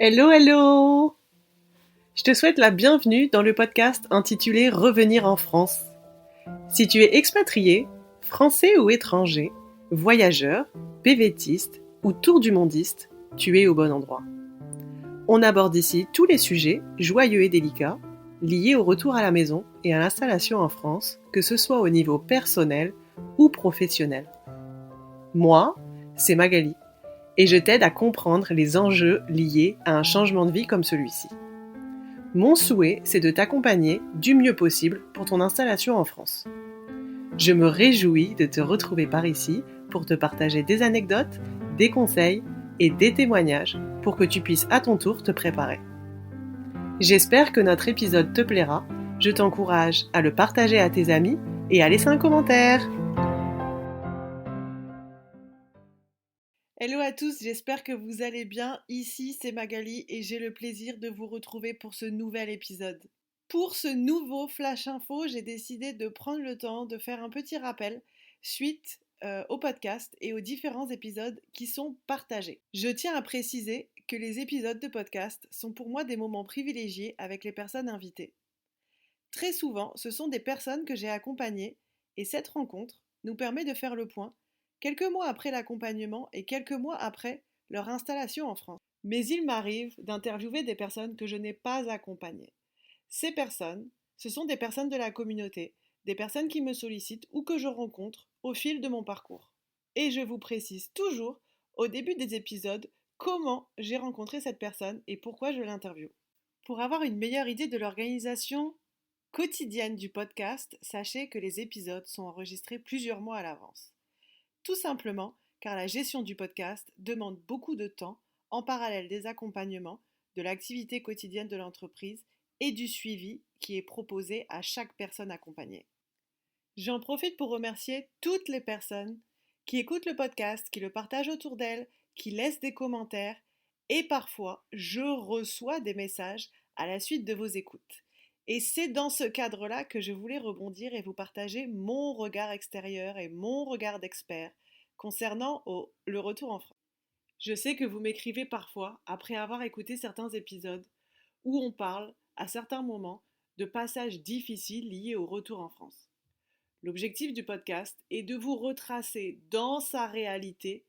Hello, hello! Je te souhaite la bienvenue dans le podcast intitulé Revenir en France. Si tu es expatrié, français ou étranger, voyageur, PVTiste ou tour du mondiste, tu es au bon endroit. On aborde ici tous les sujets, joyeux et délicats, liés au retour à la maison et à l'installation en France, que ce soit au niveau personnel ou professionnel. Moi, c'est Magali. Et je t'aide à comprendre les enjeux liés à un changement de vie comme celui-ci. Mon souhait, c'est de t'accompagner du mieux possible pour ton installation en France. Je me réjouis de te retrouver par ici pour te partager des anecdotes, des conseils et des témoignages pour que tu puisses à ton tour te préparer. J'espère que notre épisode te plaira. Je t'encourage à le partager à tes amis et à laisser un commentaire. Hello à tous, j'espère que vous allez bien. Ici, c'est Magali et j'ai le plaisir de vous retrouver pour ce nouvel épisode. Pour ce nouveau Flash Info, j'ai décidé de prendre le temps de faire un petit rappel suite au podcast et aux différents épisodes qui sont partagés. Je tiens à préciser que les épisodes de podcast sont pour moi des moments privilégiés avec les personnes invitées. Très souvent, ce sont des personnes que j'ai accompagnées et cette rencontre nous permet de faire le point quelques mois après l'accompagnement et quelques mois après leur installation en France. Mais il m'arrive d'interviewer des personnes que je n'ai pas accompagnées. Ces personnes, ce sont des personnes de la communauté, des personnes qui me sollicitent ou que je rencontre au fil de mon parcours. Et je vous précise toujours, au début des épisodes, comment j'ai rencontré cette personne et pourquoi je l'interviewe. Pour avoir une meilleure idée de l'organisation quotidienne du podcast, sachez que les épisodes sont enregistrés plusieurs mois à l'avance. Tout simplement car la gestion du podcast demande beaucoup de temps en parallèle des accompagnements, de l'activité quotidienne de l'entreprise et du suivi qui est proposé à chaque personne accompagnée. J'en profite pour remercier toutes les personnes qui écoutent le podcast, qui le partagent autour d'elles, qui laissent des commentaires et parfois je reçois des messages à la suite de vos écoutes. Et c'est dans ce cadre-là que je voulais rebondir et vous partager mon regard extérieur et mon regard d'expert concernant le retour en France. Je sais que vous m'écrivez parfois, après avoir écouté certains épisodes, où on parle, à certains moments, de passages difficiles liés au retour en France. L'objectif du podcast est de vous retracer dans sa réalité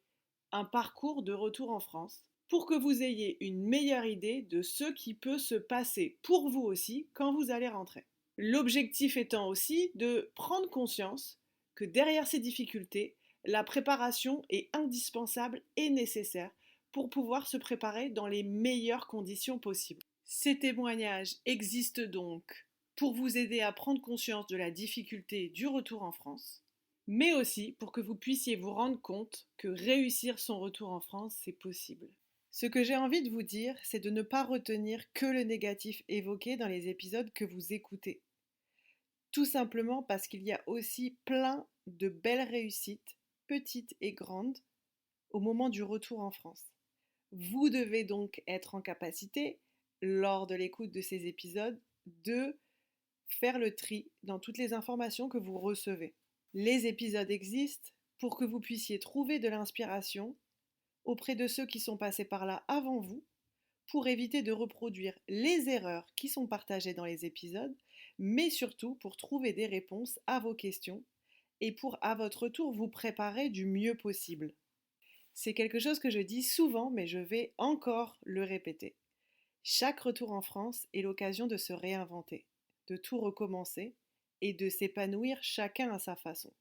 un parcours de retour en France pour que vous ayez une meilleure idée de ce qui peut se passer pour vous aussi quand vous allez rentrer. L'objectif étant aussi de prendre conscience que derrière ces difficultés, la préparation est indispensable et nécessaire pour pouvoir se préparer dans les meilleures conditions possibles. Ces témoignages existent donc pour vous aider à prendre conscience de la difficulté du retour en France, mais aussi pour que vous puissiez vous rendre compte que réussir son retour en France, c'est possible. Ce que j'ai envie de vous dire, c'est de ne pas retenir que le négatif évoqué dans les épisodes que vous écoutez. Tout simplement parce qu'il y a aussi plein de belles réussites, petites et grandes, au moment du retour en France. Vous devez donc être en capacité, lors de l'écoute de ces épisodes, de faire le tri dans toutes les informations que vous recevez. Les épisodes existent pour que vous puissiez trouver de l'inspiration auprès de ceux qui sont passés par là avant vous, pour éviter de reproduire les erreurs qui sont partagées dans les épisodes, mais surtout pour trouver des réponses à vos questions et pour à votre tour vous préparer du mieux possible. C'est quelque chose que je dis souvent, mais je vais encore le répéter. Chaque retour en France est l'occasion de se réinventer, de tout recommencer et de s'épanouir chacun à sa façon.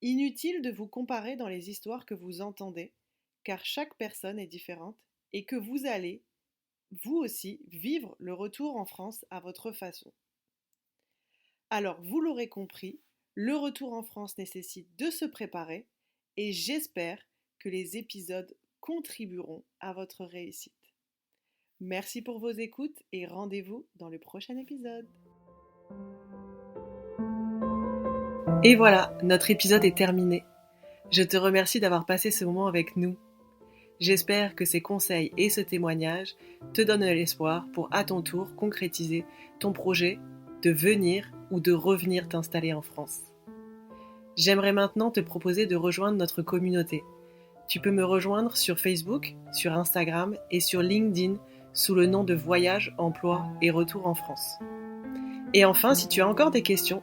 Inutile de vous comparer dans les histoires que vous entendez, car chaque personne est différente et que vous allez, vous aussi, vivre le retour en France à votre façon. Alors, vous l'aurez compris, le retour en France nécessite de se préparer et j'espère que les épisodes contribueront à votre réussite. Merci pour vos écoutes et rendez-vous dans le prochain épisode. Et voilà, notre épisode est terminé. Je te remercie d'avoir passé ce moment avec nous. J'espère que ces conseils et ce témoignage te donnent l'espoir pour à ton tour concrétiser ton projet de venir ou de revenir t'installer en France. J'aimerais maintenant te proposer de rejoindre notre communauté. Tu peux me rejoindre sur Facebook, sur Instagram et sur LinkedIn sous le nom de Voyage, Emploi et Retour en France. Et enfin, si tu as encore des questions,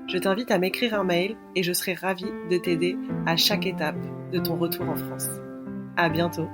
je t'invite à m'écrire un mail et je serai ravie de t'aider à chaque étape de ton retour en France. À bientôt!